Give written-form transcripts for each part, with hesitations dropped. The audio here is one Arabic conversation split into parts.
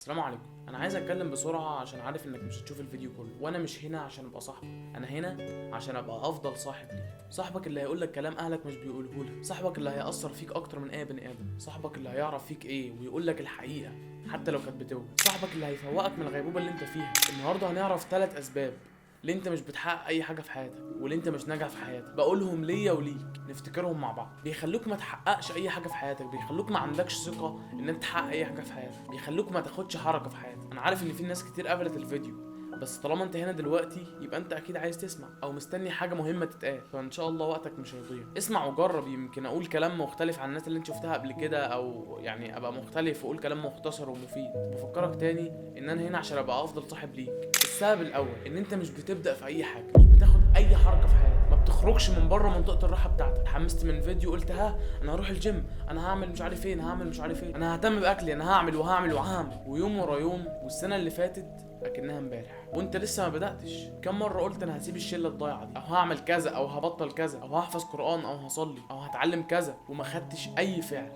السلام عليكم. انا عايز اتكلم بسرعه عشان عارف انك مش هتشوف الفيديو كله، وانا مش هنا عشان ابقى صاحبك، انا هنا عشان ابقى افضل صاحب ليك. صاحبك اللي هيقول لك كلام اهلك مش بيقوله لك، صاحبك اللي هيأثر فيك اكتر من اي بني ادم، صاحبك اللي هيعرف فيك ايه ويقول لك الحقيقه حتى لو كانت بتوجع، صاحبك اللي هيفوقك من الغيبوبه اللي انت فيها. النهارده هنعرف 3 اسباب ليه انت مش بتحقق اي حاجه في حياتك، وليه انت مش ناجح في حياتك. بقولهم ليا وليك نفتكرهم مع بعض. بيخلوك ما تحققش اي حاجه في حياتك، بيخلوك ما عندكش ثقه ان انت تحقق اي حاجه في حياتك، بيخلوك ما تاخدش حركه في حياتك. انا عارف ان في ناس كتير قفلت الفيديو، بس طالما انت هنا دلوقتي يبقى انت اكيد عايز تسمع او مستني حاجه مهمه تتقال، فان شاء الله وقتك مش هيضيع. اسمع وجرب، يمكن اقول كلام مختلف عن الناس اللي انت شفتها قبل كده، او يعني ابقى مختلف واقول كلام مختصر ومفيد. بفكرك تاني ان انا هنا عشان ابقى افضل صاحب ليك. السبب الاول ان انت مش بتبدا في اي حاجه، مش بتاخد اي حركه في حياتك، ما بتخرجش من بره منطقه الراحه بتاعتك. اتحمست من فيديو قلت انا هروح الجيم، انا هعمل مش عارف ايه، انا هعمل مش عارف ايه، انا ههتم باكلي، انا هعمل وهعمل وهعمل، ويوم ورا يوم والسنه اللي فاتت اكنها امبارح وانت لسه ما بداتش. كم مره قلت انا هسيب الشله الضايعه دي، او هعمل كذا، او هبطل كذا، او هحفظ قران، او هصلي، او هتعلم كذا، وما خدتش اي فعل،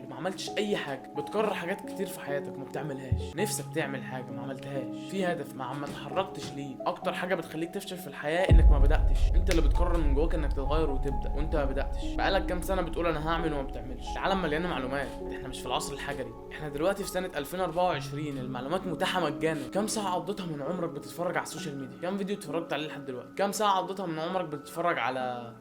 وما عملتش اي حاجه. بتكرر حاجات كتير في حياتك ما بتعملهاش، نفسك تعمل حاجه ما عملتهاش، في هدف ما اتحركتش ليه. اكتر حاجه بتخليك تفشل في الحياه انك ما بداتش. انت اللي بتقرر من جواك انك تتغير وتبدا وانت ما بداتش. بقالك كام سنه بتقول انا هعمل وما بتعملش. العالم مليان معلومات، احنا مش في العصر الحجري، احنا دلوقتي في سنه 2024. المعلومات متاحه مجانا. كام ساعه قضيتها من عمرك بتتفرج على السوشيال ميديا؟ كام فيديو اتفرجت عليه لحد دلوقتي؟ كام ساعه قضيتها من عمرك بتتفرج على،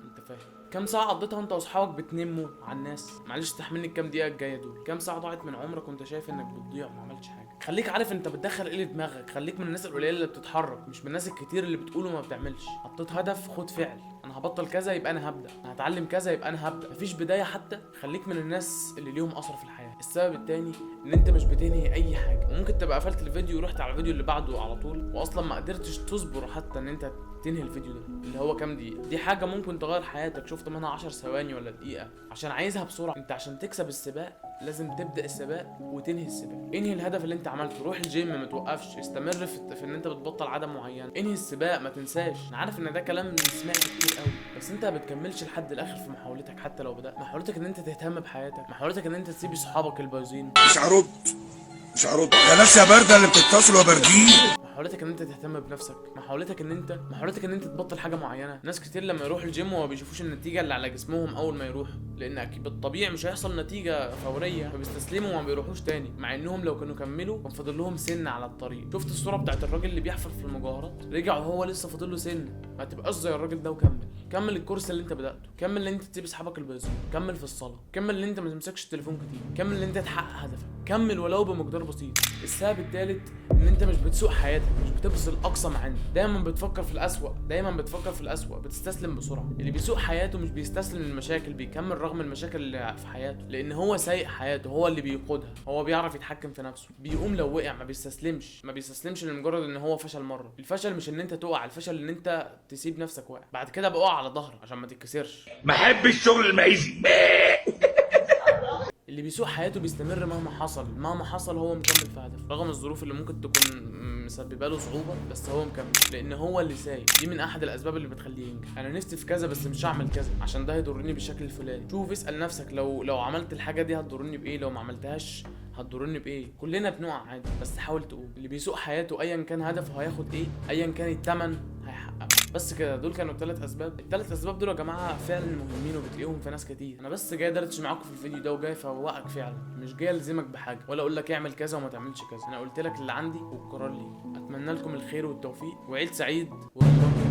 انت فاهم، كام ساعه قضيتها انت واصحابك بتنموا على الناس؟ معلش استحملني الكام دقيقه الجايه دول. كام ساعه ضاعت من عمرك وانت شايف انك بتضيع وما عملتش حاجه؟ خليك عارف انت بتدخل ايه لدماغك، خليك من الناس القليله اللي بتتحرك، مش من الناس الكتير اللي بتقول وما بتعملش. حطيت هدف، خد فعل. انا هبطل كذا يبقى انا هبدا، انا هتعلم كذا يبقى انا هبدا. مفيش بدايه حتى. خليك من الناس اللي ليهم اثر في الحياه. السبب التاني ان انت مش بتنهي اي حاجه، وممكن تبقى قفلت الفيديو ورحت على الفيديو اللي بعده على طول، واصلا ما قدرتش تصبر حتى ان انت تنهي الفيديو ده اللي هو كام دقيقه. دي حاجه ممكن تغير حياتك، شفت منها 10 ثواني ولا دقيقه عشان عايزها بسرعه. انت عشان تكسب السباق لازم تبدا السباق وتنهي السباق. انهي الهدف اللي انت عملته، روح الجيم ما توقفش، استمر في ان انت بتبطل عاده معينه، انهي السباق ما تنساش. انا عارف ان ده كلام سمعته كتير قوي، بس انت ما بتكملش لحد الاخر في محاولتك. حتى لو بدات محاولتك ان انت تهتم بحياتك، محاولتك ان انت تسيب صحابك البايظين. مش هرد يا ناس يا بارده اللي بتتصلوا يا باردين. محاولتك ان انت تهتم بنفسك، محاولتك ان انت تبطل حاجه معينه. ناس كتير لما يروحوا الجيم وما بيشوفوش النتيجه اللي على جسمهم اول ما يروحوا، لان اكيد بالطبيعي مش هيحصل نتيجه فوريه، فبيستسلموا وما بيروحوش تاني، مع انهم لو كانوا كملوا كان فاضل لهم سن على الطريق. شفت الصوره بتاعت الراجل اللي بيحفر في المجوهرات؟ رجع وهو لسه فاضل له سن. ما تبقاش زي الراجل ده وكمل. كمل الكورس اللي انت بداته، كمل ان انت تسيب اصحابك البايظين، كمل في الصلاه، كمل ان انت ما تمسكش التليفون كتير، كمل ان انت تحقق هدفك، كمل ولو بمقدار بسيط. السبب الثالث ان انت مش بتسوق حياتك، مش بتبذل اقصى ما عندك، دايما بتفكر في الاسوأ، بتستسلم بسرعه. اللي بيسوق حياته مش بيستسلم للمشاكل، بيكمل رغم المشاكل اللي في حياته، لان هو سايق حياته، هو اللي بيقودها، هو بيعرف يتحكم في نفسه. بيقوم لو وقع، ما بيستسلمش لمجرد ان هو فشل مره. الفشل مش ان انت تقع، الفشل ان انت تسيب نفسك واقع، بعد كده بقى على ظهرك عشان ما تتكسرش. ما احب الشغل المعيزي. اللي بيسوق حياته بيستمر مهما حصل هو مكمل في هدفه، رغم الظروف اللي ممكن تكون مسببه له صعوبه، بس هو مكمل لان هو اللي سايق. دي من احد الاسباب اللي بتخليه ينجح. انا نفسي في كذا بس مش هعمل كذا عشان ده هيضرني بالشكل الفلاني. شوف، اسال نفسك لو عملت الحاجه دي هتضرني بايه، لو ما عملتهاش هتضرني بايه. كلنا بنقع عادي، بس حاول تقوم. اللي بيسوق حياته ايا كان هدفه هياخد ايه، ايا كان الثمن هيحققه. بس كده، دول كانوا ال3 اسباب. ال3 اسباب دول يا جماعه فعلا مهمين وبتلاقيهم في ناس كتير. انا بس جاي ادردش معاكم في الفيديو ده، وجاي افوقك فعلا، مش جاي الزمك بحاجه ولا اقول لك اعمل كذا وما تعملش كذا. انا قلت لك اللي عندي والقرار لي. اتمنى لكم الخير والتوفيق وعيد سعيد ورمضان